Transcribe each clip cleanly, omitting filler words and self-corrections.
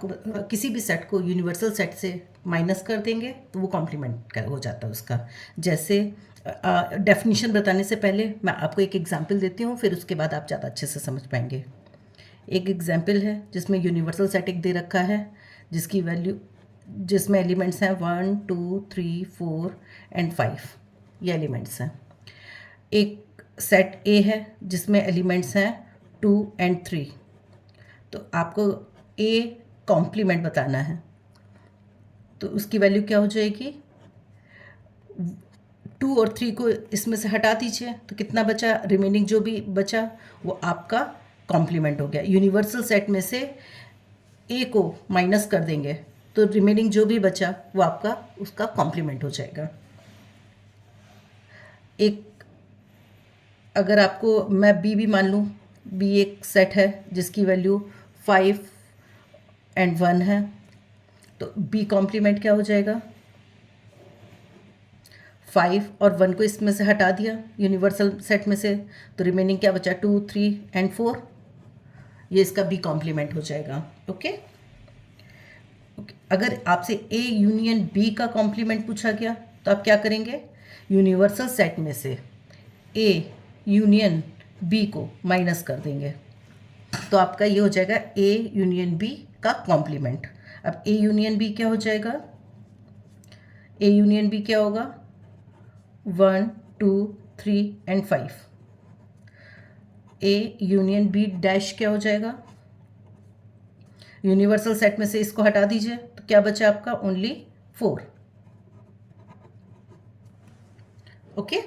आपको किसी भी सेट को यूनिवर्सल सेट से माइनस कर देंगे तो वो कॉम्प्लीमेंट हो जाता है उसका। जैसे डेफिनेशन बताने से पहले मैं आपको एक एग्जांपल देती हूँ, फिर उसके बाद आप ज़्यादा अच्छे से समझ पाएंगे। एक एग्जांपल है जिसमें यूनिवर्सल सेट एक दे रखा है, जिसकी वैल्यू, जिसमें एलिमेंट्स हैं 1 2 3 4 एंड 5, ये एलिमेंट्स हैं। एक सेट ए है जिसमें एलिमेंट्स हैं 2 एंड 3। तो आपको ए कॉम्प्लीमेंट बताना है, तो उसकी वैल्यू क्या हो जाएगी, 2 और 3 को इसमें से हटा दीजिए तो कितना बचा, रिमेनिंग जो भी बचा वो आपका कॉम्प्लीमेंट हो गया। यूनिवर्सल सेट में से ए को माइनस कर देंगे तो रिमेनिंग जो भी बचा वो आपका उसका कॉम्प्लीमेंट हो जाएगा। एक अगर आपको मैं बी भी मान लूँ, बी एक सेट है जिसकी वैल्यू 5 एंड 1 है, तो बी कॉम्प्लीमेंट क्या हो जाएगा, 5 और 1 को इसमें से हटा दिया यूनिवर्सल सेट में से, तो रिमेनिंग क्या बचा, 2 3 एंड 4, ये इसका बी कॉम्प्लीमेंट हो जाएगा। ओके। अगर आपसे ए यूनियन बी का कॉम्प्लीमेंट पूछा गया तो आप क्या करेंगे, यूनिवर्सल सेट में से ए यूनियन बी को माइनस कर देंगे तो आपका ये हो जाएगा ए यूनियन बी का कॉम्प्लीमेंट। अब ए यूनियन बी क्या हो जाएगा, ए यूनियन बी क्या होगा, 1 2 3 and 5। A union B dash क्या हो जाएगा, यूनिवर्सल सेट में से इसको हटा दीजिए तो क्या बचा आपका, ओनली 4। ओके।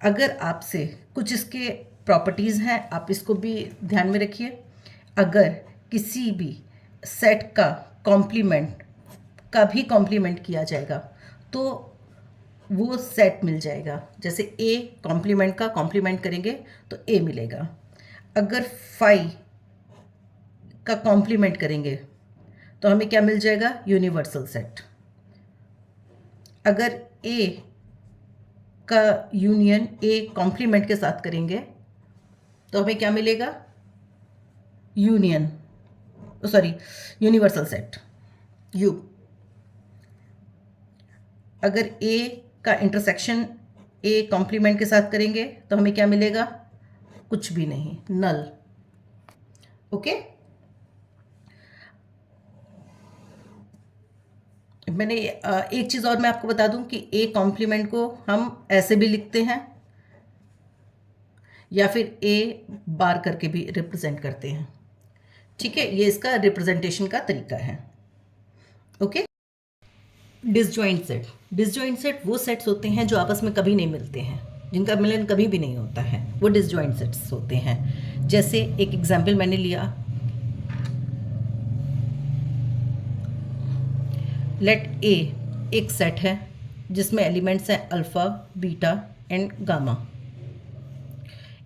अगर आपसे कुछ इसके प्रॉपर्टीज़ हैं, आप इसको भी ध्यान में रखिए। अगर किसी भी सेट का कॉम्प्लीमेंट का भी कॉम्प्लीमेंट किया जाएगा तो वो सेट मिल जाएगा। जैसे ए कॉम्प्लीमेंट का कॉम्प्लीमेंट करेंगे तो ए मिलेगा। अगर 5 का कॉम्प्लीमेंट करेंगे तो हमें क्या मिल जाएगा, यूनिवर्सल सेट। अगर ए का यूनियन ए कॉम्प्लीमेंट के साथ करेंगे तो हमें क्या मिलेगा, union, sorry universal set you. अगर ए का इंटरसेक्शन ए कॉम्प्लीमेंट के साथ करेंगे तो हमें क्या मिलेगा, कुछ भी नहीं, नल। ओके। मैंने एक चीज़ और मैं आपको बता दूं कि ए कॉम्प्लीमेंट को हम ऐसे भी लिखते हैं या फिर ए बार करके भी रिप्रेजेंट करते हैं। ठीक है, ये इसका रिप्रेजेंटेशन का तरीका है। Okay. Disjoint set, disjoint set वो सेट्स होते हैं जो आपस में कभी नहीं मिलते हैं, जिनका मिलन कभी भी नहीं होता है, वो डिसजॉइंट सेट्स होते हैं। जैसे एक एग्जाम्पल मैंने लिया, लेट ए एक सेट है जिसमें एलिमेंट्स हैं अल्फ़ा बीटा एंड गामा।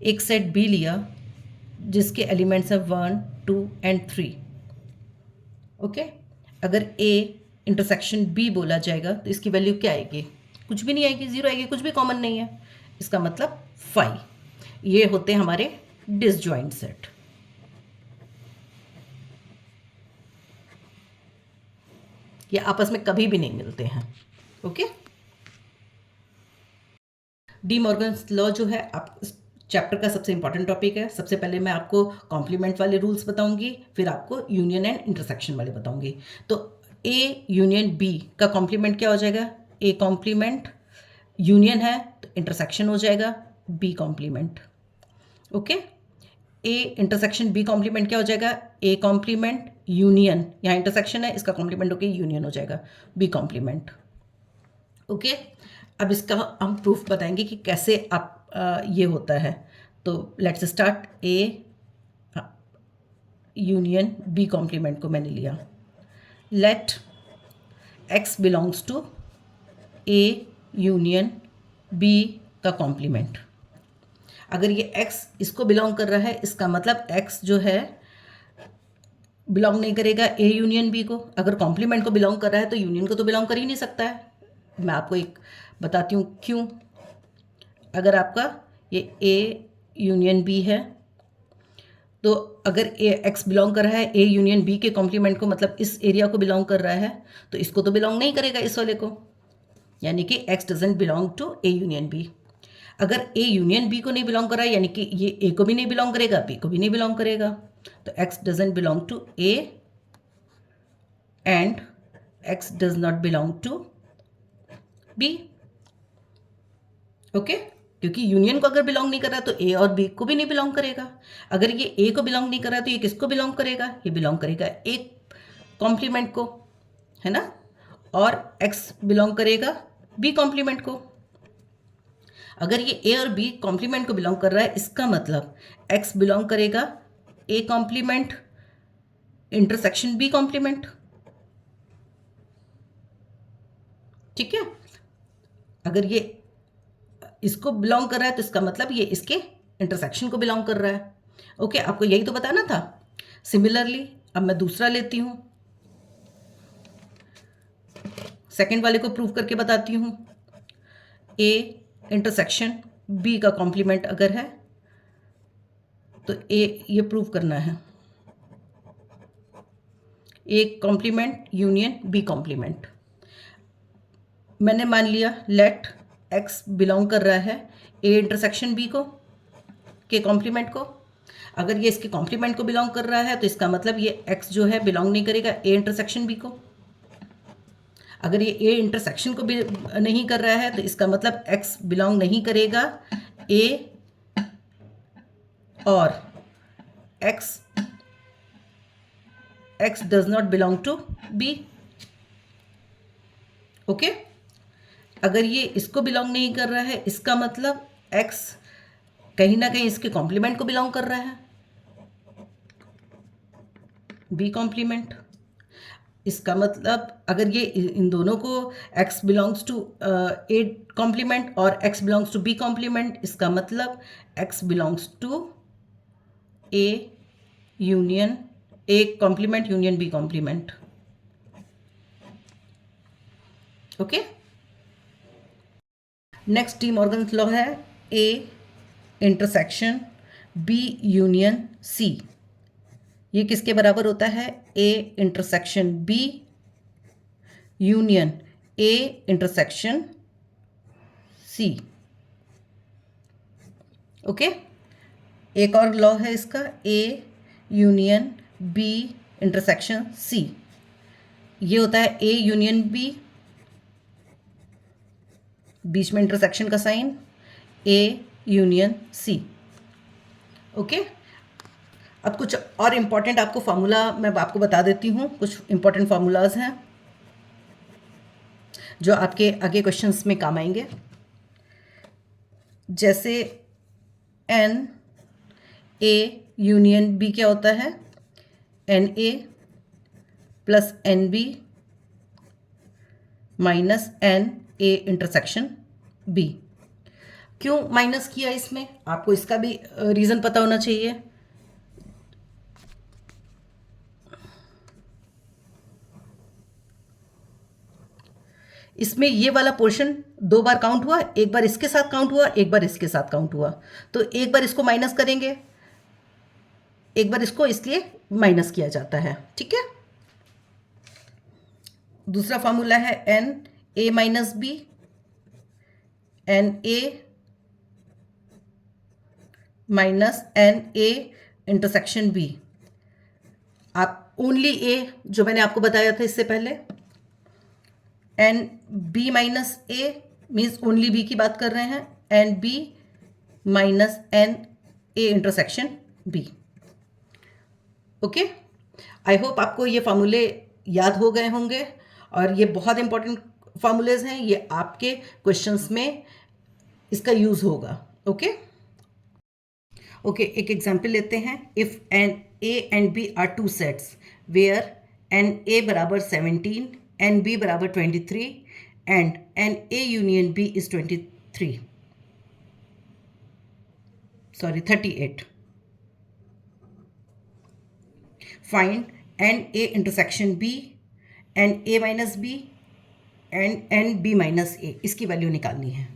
एक सेट बी लिया जिसके एलिमेंट्स हैं 1 2 एंड 3। ओके। अगर ए इंटरसेक्शन बी बोला जाएगा तो इसकी वैल्यू क्या आएगी, कुछ भी नहीं आएगी, 0 आएगी, कुछ भी कॉमन नहीं है, इसका मतलब 5। ये होते हैं हमारे डिसजॉइंट सेट। ये आपस में कभी भी नहीं मिलते हैं। ओके। डी मॉर्गन्स लॉ जो है आप चैप्टर का सबसे इंपॉर्टेंट टॉपिक है। सबसे पहले मैं आपको कॉम्प्लीमेंट वाले रूल्स बताऊंगी, फिर आपको यूनियन एंड इंटरसेक्शन वाले बताऊंगी। तो ए यूनियन बी का कॉम्प्लीमेंट क्या हो जाएगा, ए कॉम्प्लीमेंट, यूनियन है तो इंटरसेक्शन हो जाएगा B complement. Okay. A intersection B complement क्या हो जाएगा, ए कॉम्प्लीमेंट यूनियन, यहाँ इंटरसेक्शन है, इसका कॉम्प्लीमेंट होकर यूनियन हो जाएगा बी कॉम्प्लीमेंट। ओके। अब इसका हम प्रूफ बताएंगे कि कैसे आप ये होता है। तो let's start, A union B complement को मैंने लिया। Let X belongs to A union B का कॉम्प्लीमेंट। अगर ये एक्स इसको बिलोंग कर रहा है, इसका मतलब एक्स जो है बिलोंग नहीं करेगा ए यूनियन बी को। अगर कॉम्प्लीमेंट को बिलोंग कर रहा है तो यूनियन को तो बिलोंग कर ही नहीं सकता है। मैं आपको एक बताती हूँ क्यों। अगर आपका ये ए यूनियन बी है तो अगर ए एक्स बिलोंग कर रहा है ए यूनियन बी के कॉम्प्लीमेंट को, मतलब इस एरिया को बिलोंग कर रहा है, तो इसको तो बिलोंग नहीं करेगा, इस वाले को, यानी कि X doesn't belong to A union B. अगर ए यूनियन बी को नहीं बिलोंग कर रहा है, यानी कि ये ए को भी नहीं बिलोंग करेगा, बी को भी नहीं बिलोंग करेगा, तो X doesn't belong to A and X does not belong to B. Okay, क्योंकि यूनियन को अगर बिलोंग नहीं कर रहा तो ए और बी को भी नहीं बिलोंग करेगा। अगर ये ए को बिलोंग नहीं कर रहा तो ये किसको बिलोंग करेगा, ये बिलोंग करेगा ए कॉम्प्लीमेंट को, है ना, और एक्स बिलोंग करेगा बी कॉम्प्लीमेंट को। अगर ये ए और बी कॉम्प्लीमेंट को बिलोंग कर रहा है, इसका मतलब एक्स बिलोंग करेगा A complement intersection B complement. ठीक है, अगर ये इसको बिलोंग कर रहा है तो इसका मतलब ये इसके इंटरसेक्शन को बिलोंग कर रहा है। ओके, आपको यही तो बताना था। सिमिलरली अब मैं दूसरा लेती हूं, सेकंड वाले को प्रूव करके बताती हूं। ए इंटरसेक्शन बी का कॉम्प्लीमेंट अगर है तो ए, ये प्रूव करना है, A complement union B complement. मैंने मान लिया लेट एक्स बिलोंग कर रहा है ए इंटरसेक्शन बी को के कॉम्प्लीमेंट को। अगर ये इसके कॉम्प्लीमेंट को बिलोंग कर रहा है तो इसका मतलब ये एक्स जो है बिलोंग नहीं करेगा ए इंटरसेक्शन बी को। अगर ये ए इंटरसेक्शन को भी नहीं कर रहा है तो इसका मतलब एक्स बिलोंग नहीं करेगा ए और X does not belong to B. Okay, अगर ये इसको बिलोंग नहीं कर रहा है, इसका मतलब एक्स कहीं ना कहीं इसके कॉम्प्लीमेंट को बिलोंग कर रहा है, बी कॉम्प्लीमेंट। इसका मतलब अगर ये इन दोनों को x belongs to A complement और x belongs to B complement, इसका मतलब x belongs to A union A complement union B complement. Okay, next De Morgan's law है A intersection B union C. ये किसके बराबर होता है, A intersection B union A intersection C. Okay, एक और लॉ है इसका, A union B intersection C. ये होता है ए यूनियन बी, बीच में इंटरसेक्शन का sign, A union C. Okay, अब कुछ और इम्पॉर्टेंट आपको फार्मूला मैं आपको बता देती हूँ। कुछ इम्पॉर्टेंट फार्मूलाज हैं जो आपके आगे क्वेश्चंस में काम आएंगे, जैसे एन ए यूनियन बी क्या होता है, n A plus n B minus n A intersection B. क्यों माइनस किया इसमें, आपको इसका भी रीज़न पता होना चाहिए। इसमें ये वाला पोर्शन दो बार काउंट हुआ, एक बार इसके साथ काउंट हुआ, एक बार इसके साथ काउंट हुआ, तो एक बार इसको माइनस करेंगे, एक बार इसको, इसलिए माइनस किया जाता है। ठीक है, दूसरा फॉर्मूला है n A minus B, n A minus n A intersection B. आप ओनली ए जो मैंने आपको बताया था इससे पहले, n B minus A means only B की बात कर रहे हैं, n B minus n A intersection B. Okay, I hope आपको ये फार्मूले याद हो गए होंगे, और ये बहुत इंपॉर्टेंट फार्मूलेज हैं, ये आपके क्वेश्चंस में इसका यूज होगा। ओके ओके, एक एग्जाम्पल लेते हैं। If n A and B are two sets where n A बराबर 17 एन बी बराबर 23 and n A union B is 38। Find n A intersection B, n A minus B and n B minus A, इसकी value निकालनी है।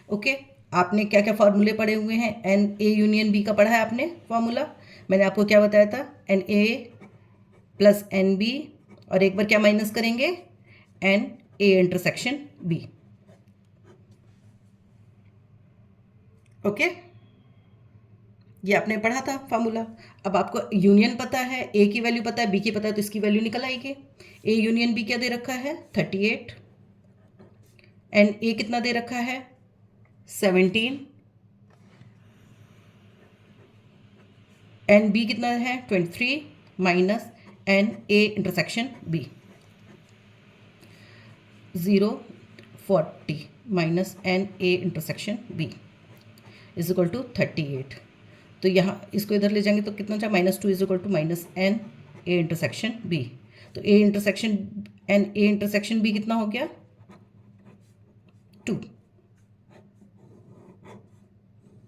Okay, आपने क्या क्या फॉर्मूले पढ़े हुए हैं, एन ए यूनियन बी का पढ़ा है आपने फॉर्मूला, मैंने आपको क्या बताया था, n A plus n B, और एक बार क्या माइनस करेंगे, n A intersection B. Okay, ये आपने पढ़ा था फार्मूला। अब आपको यूनियन पता है, ए की वैल्यू पता है, बी की पता है, तो इसकी वैल्यू निकल आएगी। ए यूनियन बी क्या दे रखा है, 38, एन ए कितना दे रखा है, 17, एन बी कितना है, 23 minus n A intersection B, 0, 40 minus n A intersection B is equal to 38। तो यहाँ इसको इधर ले जाएंगे तो कितना जाए, -2 is equal to minus n A intersection B. तो A intersection n A intersection B कितना हो गया, 2।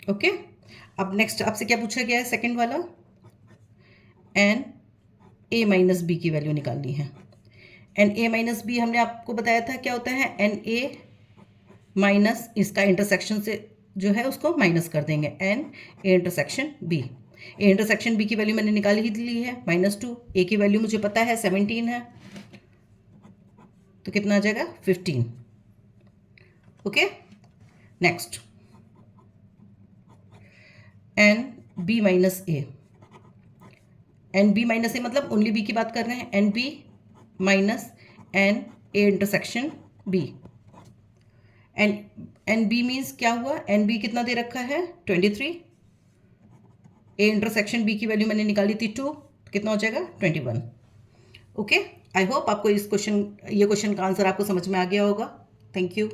ओके, अब नेक्स्ट आपसे क्या पूछा गया है, सेकंड वाला, एन ए माइनस बी की वैल्यू निकालनी है। एन ए माइनस बी हमने आपको बताया था क्या होता है, एन ए माइनस इसका इंटरसेक्शन से जो है उसको माइनस कर देंगे, n A intersection B. A intersection B की वैल्यू मैंने निकाल ही ली है, -2। ए की वैल्यू मुझे पता है 17 है, तो कितना आ जाएगा, 15। Okay, next, n B minus A. N B minus A मतलब ओनली बी की बात कर रहे हैं, n B minus n A intersection B. N B means क्या हुआ, एन बी कितना दे रखा है, 23। ए इंटरसेक्शन बी की वैल्यू मैंने निकाली थी 2, कितना हो जाएगा, 21। ओके, आई होप आपको ये क्वेश्चन का आंसर आपको समझ में आ गया होगा। Thank you.